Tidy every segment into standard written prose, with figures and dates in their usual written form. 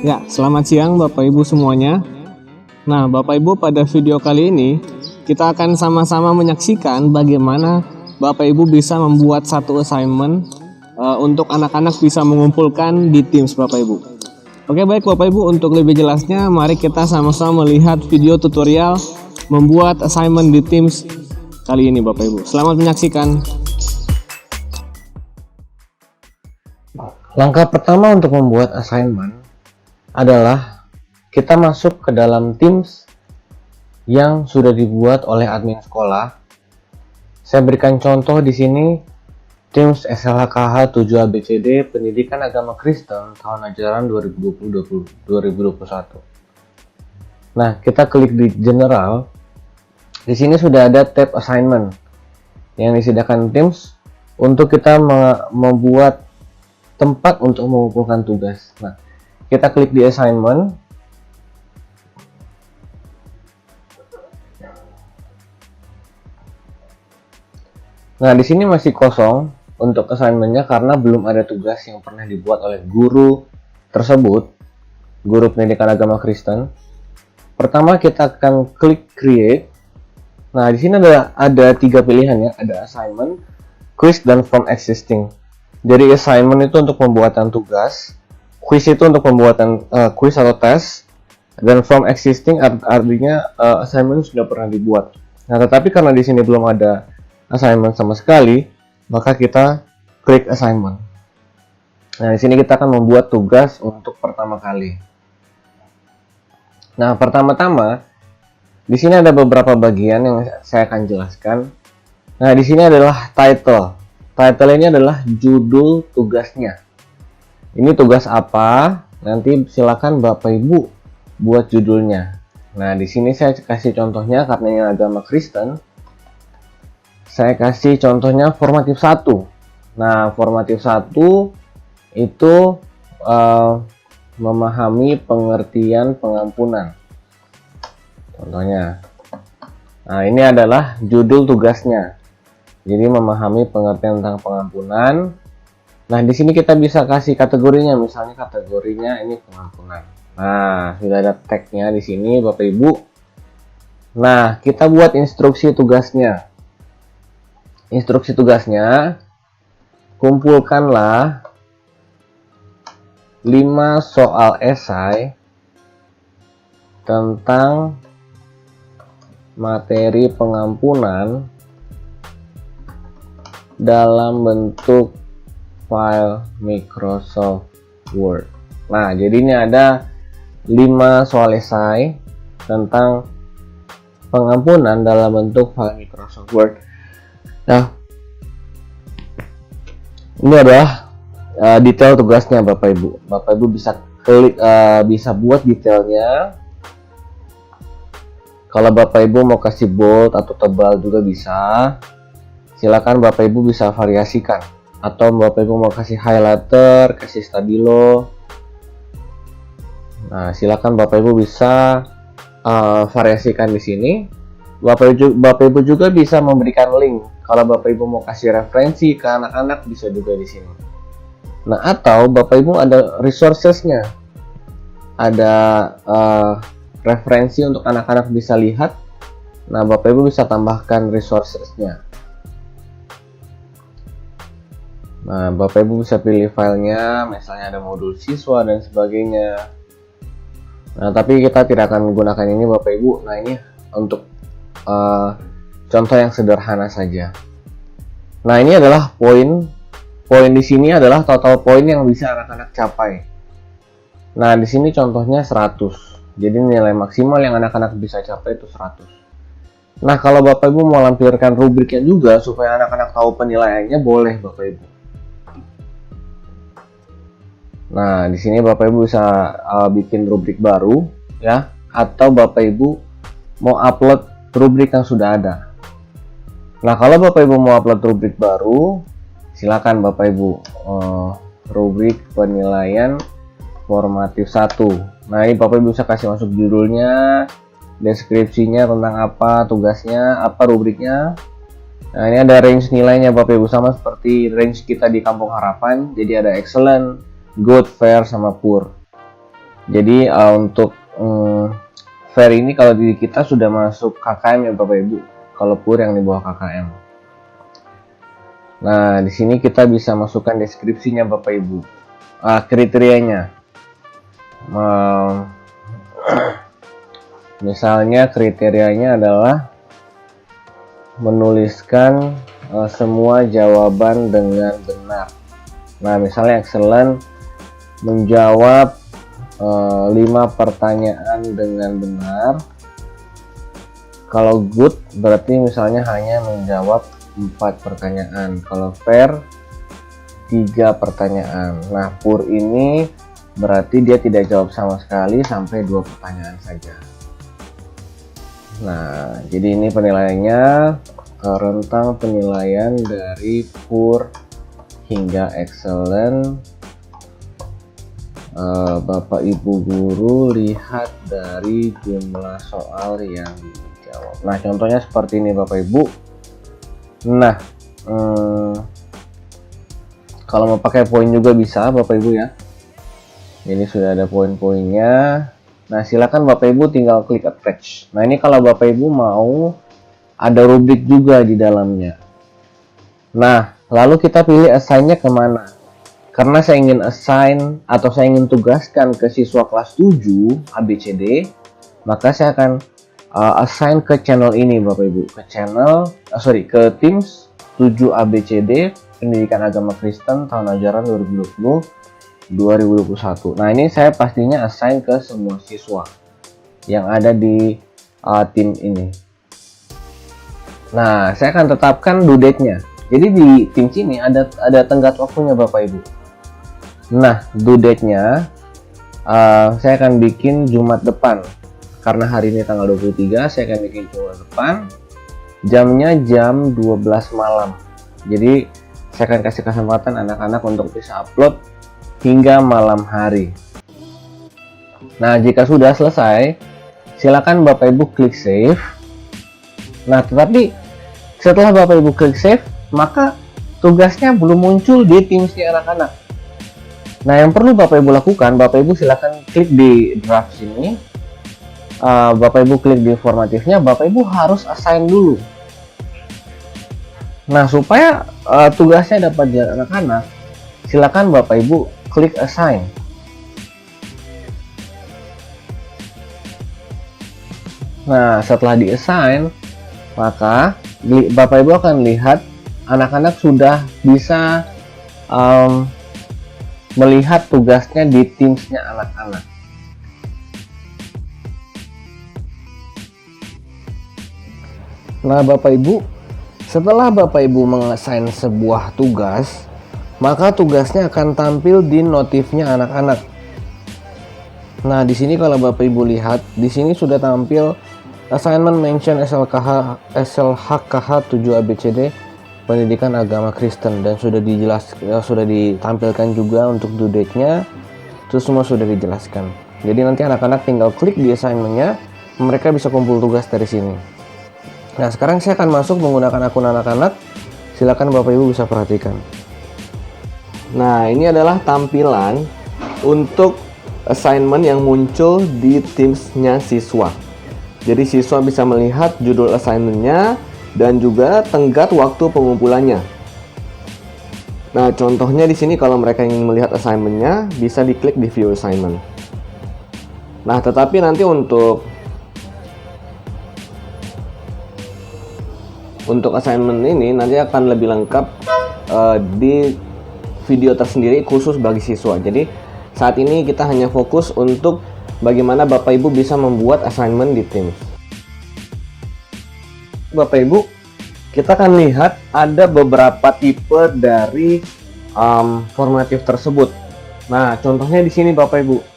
Ya, selamat siang Bapak Ibu semuanya. Nah, Bapak Ibu, pada video kali ini kita akan sama-sama menyaksikan bagaimana Bapak Ibu bisa membuat satu assignment untuk anak-anak bisa mengumpulkan di Teams Bapak Ibu. Oke, baik Bapak Ibu, untuk lebih jelasnya mari kita sama-sama melihat video tutorial membuat assignment di Teams kali ini Bapak Ibu. Selamat menyaksikan. Langkah pertama untuk membuat assignment adalah kita masuk ke dalam Teams yang sudah dibuat oleh admin sekolah. Saya berikan contoh di sini Teams SLHKH 7ABCD Pendidikan Agama Kristen tahun ajaran 2020-2021. Nah, kita klik di General. Di sini sudah ada tab Assignment yang disediakan Teams untuk kita membuat tempat untuk mengumpulkan tugas. Nah, kita klik di assignment. Nah, di sini masih kosong untuk assignmentnya karena belum ada tugas yang pernah dibuat oleh guru tersebut, guru pendidikan agama Kristen. Pertama kita akan klik create. Nah, di sini ada 3 pilihan ya, ada assignment, quiz, dan form existing. Jadi assignment itu untuk pembuatan tugas, quiz itu untuk pembuatan quiz atau tes, dan form existing artinya assignment sudah pernah dibuat. Nah, tetapi karena di sini belum ada assignment sama sekali, maka kita klik assignment. Nah, di sini kita akan membuat tugas untuk pertama kali. Nah, pertama-tama di sini ada beberapa bagian yang saya akan jelaskan. Nah, di sini adalah title. Title ini adalah judul tugasnya. Ini tugas apa? Nanti silakan Bapak Ibu buat judulnya. Nah, di sini saya kasih contohnya karena ini agama Kristen. Saya kasih contohnya formatif 1. Nah, formatif 1 itu memahami pengertian pengampunan. Contohnya. Nah, ini adalah judul tugasnya. Jadi memahami pengertian tentang pengampunan. Nah, di sini kita bisa kasih kategorinya, misalnya kategorinya ini pengampunan. Nah, sudah ada tagnya di sini Bapak Ibu. Nah, kita buat instruksi tugasnya. Instruksi tugasnya, kumpulkanlah 5 soal esai tentang materi pengampunan dalam bentuk file Microsoft Word. Nah, jadi ini ada 5 soal esai tentang pengampunan dalam bentuk file Microsoft Word. Nah, ini adalah detail tugasnya Bapak Ibu. Bapak Ibu bisa klik, bisa buat detailnya. Kalau Bapak Ibu mau kasih bold atau tebal juga bisa. Silakan Bapak Ibu bisa variasikan, atau Bapak Ibu mau kasih highlighter, kasih stabilo. Nah, silakan Bapak Ibu bisa variasikan di sini. Bapak Ibu juga bisa memberikan link. Kalau Bapak Ibu mau kasih referensi ke anak-anak bisa juga di sini. Nah, atau Bapak Ibu ada resourcesnya, ada referensi untuk anak-anak bisa lihat. Nah, Bapak Ibu bisa tambahkan resourcesnya. Nah, Bapak Ibu bisa pilih filenya, misalnya ada modul siswa dan sebagainya. Nah, tapi kita tidak akan menggunakan ini Bapak Ibu. Nah, ini untuk contoh yang sederhana saja. Nah, ini adalah poin di sini adalah total poin yang bisa anak-anak capai. Nah, di sini contohnya 100. Jadi nilai maksimal yang anak-anak bisa capai itu 100. Nah, kalau Bapak Ibu mau lampirkan rubriknya juga supaya anak-anak tahu penilaiannya, boleh Bapak Ibu. Nah, di sini Bapak Ibu bisa bikin rubrik baru ya, atau Bapak Ibu mau upload rubrik yang sudah ada. Nah, kalau Bapak Ibu mau upload rubrik baru, silakan Bapak Ibu rubrik penilaian formatif 1. Nah, ini Bapak Ibu bisa kasih masuk judulnya, deskripsinya tentang apa, tugasnya, apa rubriknya. Nah, ini ada range nilainya Bapak Ibu, sama seperti range kita di Kampung Harapan. Jadi ada excellent, good, fair, sama poor. Jadi untuk fair ini kalau di kita sudah masuk KKM ya Bapak Ibu. Kalau pur yang di bawah KKM. Nah, di sini kita bisa masukkan deskripsinya Bapak Ibu. Kriterianya. Misalnya kriterianya adalah menuliskan semua jawaban dengan benar. Nah, misalnya excellent menjawab 5 pertanyaan dengan benar. Kalau good berarti misalnya hanya menjawab 4 pertanyaan. Kalau fair 3 pertanyaan. Nah, pur ini berarti dia tidak jawab sama sekali sampai 2 pertanyaan saja. Nah, jadi ini penilaiannya, rentang penilaian dari pur hingga excellent. Bapak Ibu guru lihat dari jumlah soal yang dijawab. Nah, contohnya seperti ini Bapak Ibu. Nah, kalau mau pakai poin juga bisa Bapak Ibu ya. Ini sudah ada poin-poinnya. Nah, silakan Bapak Ibu tinggal klik attach. Nah, ini kalau Bapak Ibu mau ada rubrik juga di dalamnya. Nah, lalu kita pilih assign-nya kemana? Karena saya ingin assign atau saya ingin tugaskan ke siswa kelas 7 ABCD, maka saya akan assign ke channel ini Bapak Ibu, ke Teams 7 ABCD Pendidikan Agama Kristen tahun ajaran 2020-2021. Nah, ini saya pastinya assign ke semua siswa yang ada di tim ini. Nah, saya akan tetapkan due date-nya. Jadi di tim sini ada tenggat waktunya Bapak Ibu. Nah, due date-nya saya akan bikin Jumat depan. Karena hari ini tanggal 23, saya akan bikin Jumat depan. Jamnya jam 12 malam. Jadi, saya akan kasih kesempatan anak-anak untuk bisa upload hingga malam hari. Nah, jika sudah selesai, silakan Bapak Ibu klik save. Nah, tetapi setelah Bapak Ibu klik save, maka tugasnya belum muncul di Teams-nya anak-anak. Nah, yang perlu Bapak Ibu lakukan, Bapak Ibu silakan klik di draft sini. Bapak Ibu klik di formatifnya, Bapak Ibu harus assign dulu. Nah, supaya tugasnya dapat dilihat anak-anak, silakan Bapak Ibu klik assign. Nah, setelah di assign, maka Bapak Ibu akan lihat anak-anak sudah bisa melihat tugasnya di Teams-nya anak-anak. Nah, Bapak Ibu, setelah Bapak Ibu mengassign sebuah tugas, maka tugasnya akan tampil di notifnya anak-anak. Nah, di sini kalau Bapak Ibu lihat, di sini sudah tampil assignment mention SLHKH 7 ABCD Pendidikan Agama Kristen, dan sudah ditampilkan juga untuk due date-nya. Itu semua sudah dijelaskan. Jadi nanti anak-anak tinggal klik di assignment-nya, mereka bisa kumpul tugas dari sini. Nah, sekarang saya akan masuk menggunakan akun anak-anak. Silakan Bapak Ibu bisa perhatikan. Nah, ini adalah tampilan untuk assignment yang muncul di Teams-nya siswa. Jadi siswa bisa melihat judul assignment-nya dan juga tenggat waktu pengumpulannya. Nah, contohnya di sini kalau mereka ingin melihat assignment-nya, bisa diklik di view assignment. Nah, tetapi nanti untuk assignment ini nanti akan lebih lengkap di video tersendiri khusus bagi siswa. Jadi saat ini kita hanya fokus untuk bagaimana Bapak Ibu bisa membuat assignment di Teams. Bapak Ibu, kita akan lihat ada beberapa tipe dari formatif tersebut. Nah, contohnya di sini Bapak Ibu.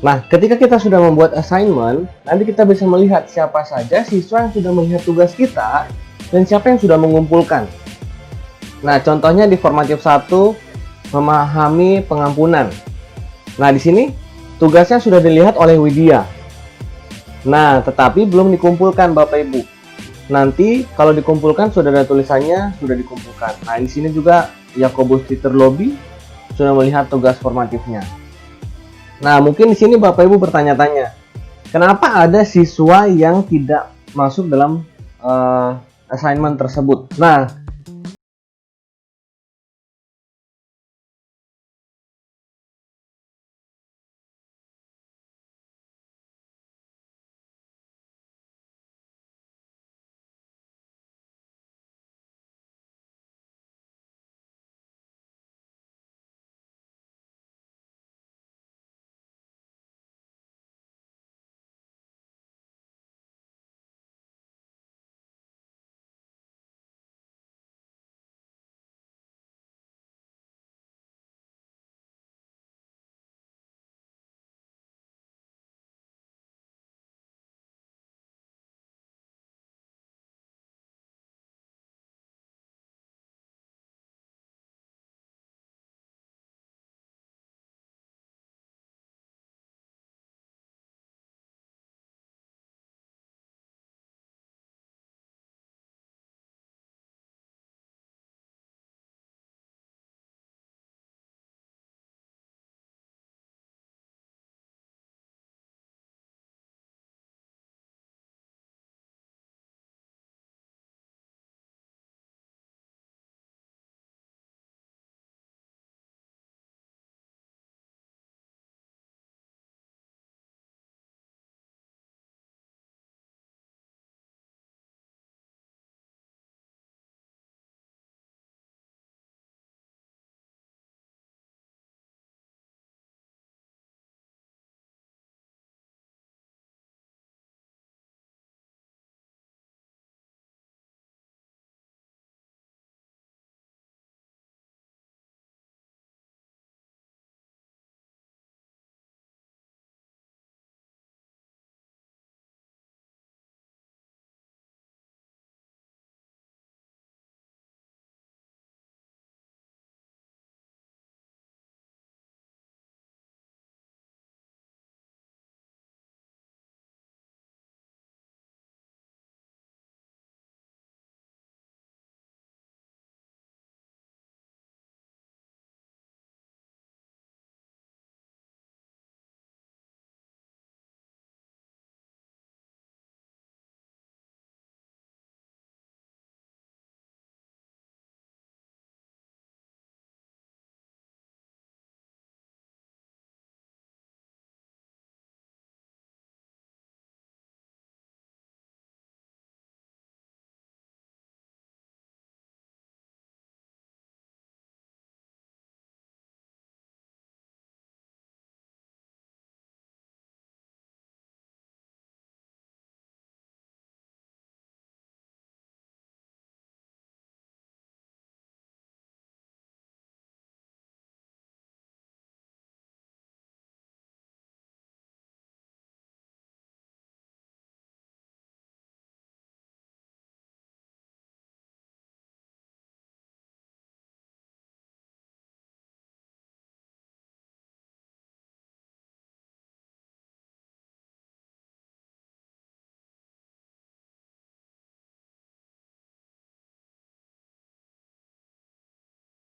Nah, ketika kita sudah membuat assignment, nanti kita bisa melihat siapa saja siswa yang sudah melihat tugas kita dan siapa yang sudah mengumpulkan. Nah, contohnya di formatif 1, memahami pengampunan. Nah, di sini tugasnya sudah dilihat oleh Widya. Nah, tetapi belum dikumpulkan Bapak Ibu. Nanti kalau dikumpulkan sudah ada tulisannya sudah dikumpulkan. Nah, di sini juga Yakobus Peter Lobby sudah melihat tugas formatifnya. Nah, mungkin di sini Bapak Ibu bertanya-tanya, kenapa ada siswa yang tidak masuk dalam assignment tersebut? Nah,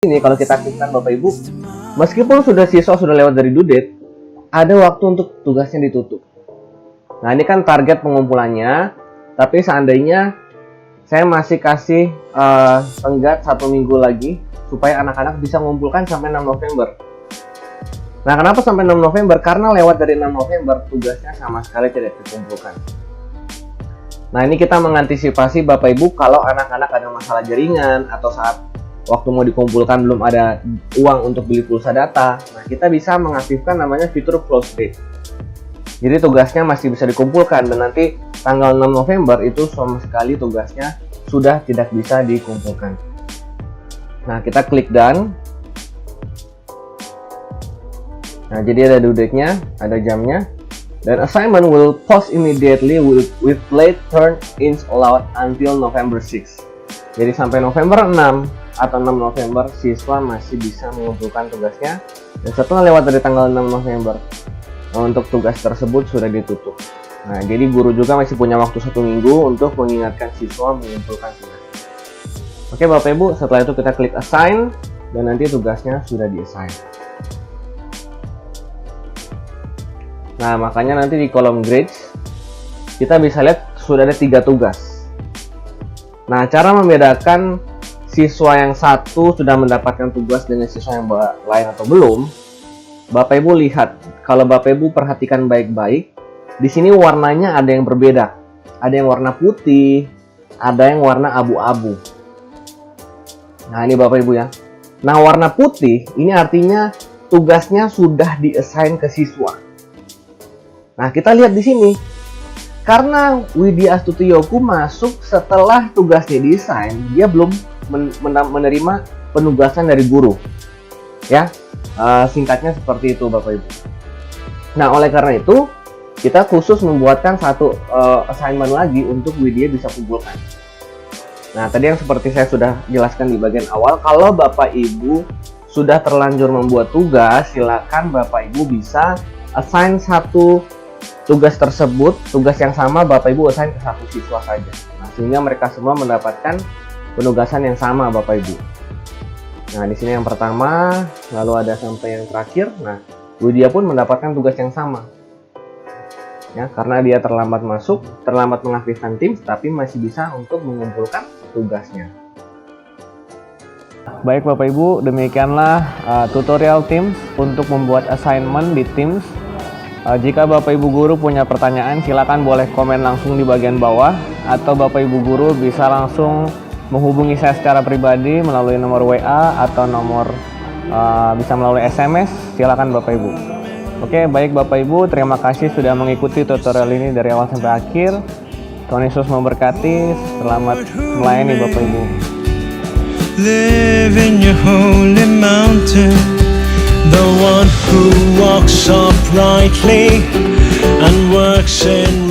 ini kalau kita aktifkan Bapak Ibu, meskipun siswa sudah lewat dari due date, ada waktu untuk tugasnya ditutup. Nah, ini kan target pengumpulannya, tapi seandainya saya masih kasih tenggat 1 minggu lagi supaya anak-anak bisa mengumpulkan sampai 6 November. Nah, kenapa sampai 6 November? Karena lewat dari 6 November tugasnya sama sekali tidak dikumpulkan. Nah, ini kita mengantisipasi Bapak Ibu kalau anak-anak ada masalah jaringan atau saat waktu mau dikumpulkan belum ada uang untuk beli pulsa data. Nah, kita bisa mengaktifkan namanya fitur close date. Jadi tugasnya masih bisa dikumpulkan dan nanti tanggal 6 November itu sama sekali tugasnya sudah tidak bisa dikumpulkan. Nah, kita klik done. Nah, jadi ada due date-nya, ada jamnya. Dan assignment will post immediately with late turn-ins allowed until November 6. Jadi sampai November 6 atau 6 November siswa masih bisa mengumpulkan tugasnya. Dan setelah lewat dari tanggal 6 November untuk tugas tersebut sudah ditutup. Nah, jadi guru juga masih punya waktu 1 minggu untuk mengingatkan siswa mengumpulkan tugas. Oke Bapak Ibu, setelah itu kita klik assign dan nanti tugasnya sudah di-assign. Nah, makanya nanti di kolom grades kita bisa lihat sudah ada 3 tugas. Nah, cara membedakan siswa yang satu sudah mendapatkan tugas dengan siswa yang lain atau belum, Bapak Ibu lihat. Kalau Bapak Ibu perhatikan baik-baik, di sini warnanya ada yang berbeda. Ada yang warna putih, ada yang warna abu-abu. Nah, ini Bapak Ibu ya. Nah, warna putih ini artinya tugasnya sudah di-assign ke siswa. Nah, kita lihat di sini. Karena Widya Astuti Yoku masuk setelah tugasnya desain, dia belum menerima penugasan dari guru. Ya, singkatnya seperti itu Bapak Ibu. Nah, oleh karena itu, kita khusus membuatkan satu assignment lagi untuk Widya bisa kumpulkan. Nah, tadi yang seperti saya sudah jelaskan di bagian awal, kalau Bapak Ibu sudah terlanjur membuat tugas, silakan Bapak Ibu bisa assign satu tugas tersebut, tugas yang sama Bapak Ibu assign ke satu siswa saja. Nah, sehingga mereka semua mendapatkan penugasan yang sama Bapak Ibu. Nah, di sini yang pertama, lalu ada sampai yang terakhir. Nah, Widya pun mendapatkan tugas yang sama. Ya, karena dia terlambat masuk, terlambat mengaktifkan Teams, tapi masih bisa untuk mengumpulkan tugasnya. Baik Bapak Ibu, demikianlah tutorial Teams untuk membuat assignment di Teams. Jika Bapak Ibu Guru punya pertanyaan, silakan boleh komen langsung di bagian bawah, atau Bapak Ibu Guru bisa langsung menghubungi saya secara pribadi melalui nomor WA atau nomor bisa melalui SMS. Silakan Bapak Ibu. Oke, baik Bapak Ibu, terima kasih sudah mengikuti tutorial ini dari awal sampai akhir. Tuhan Yesus memberkati. Selamat melayani Bapak Ibu. Live in your holy mountain, the one who walks uprightly and works in